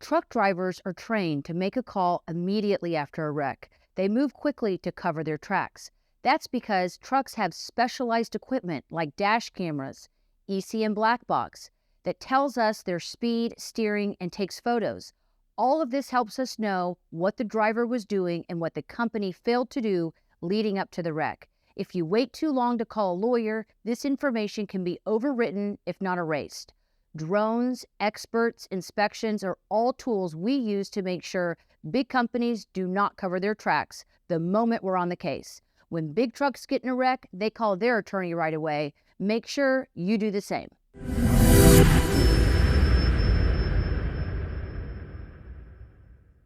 Truck drivers are trained to make a call immediately after a wreck. They move quickly to cover their tracks. That's because trucks have specialized equipment like dash cameras, ECM black box, that tells us their speed, steering, and takes photos. All of this helps us know what the driver was doing and what the company failed to do leading up to the wreck. If you wait too long to call a lawyer, this information can be overwritten if not erased. Drones, experts, inspections are all tools we use to make sure big companies do not cover their tracks the moment we're on the case. When big trucks get in a wreck, they call their attorney right away. Make sure you do the same.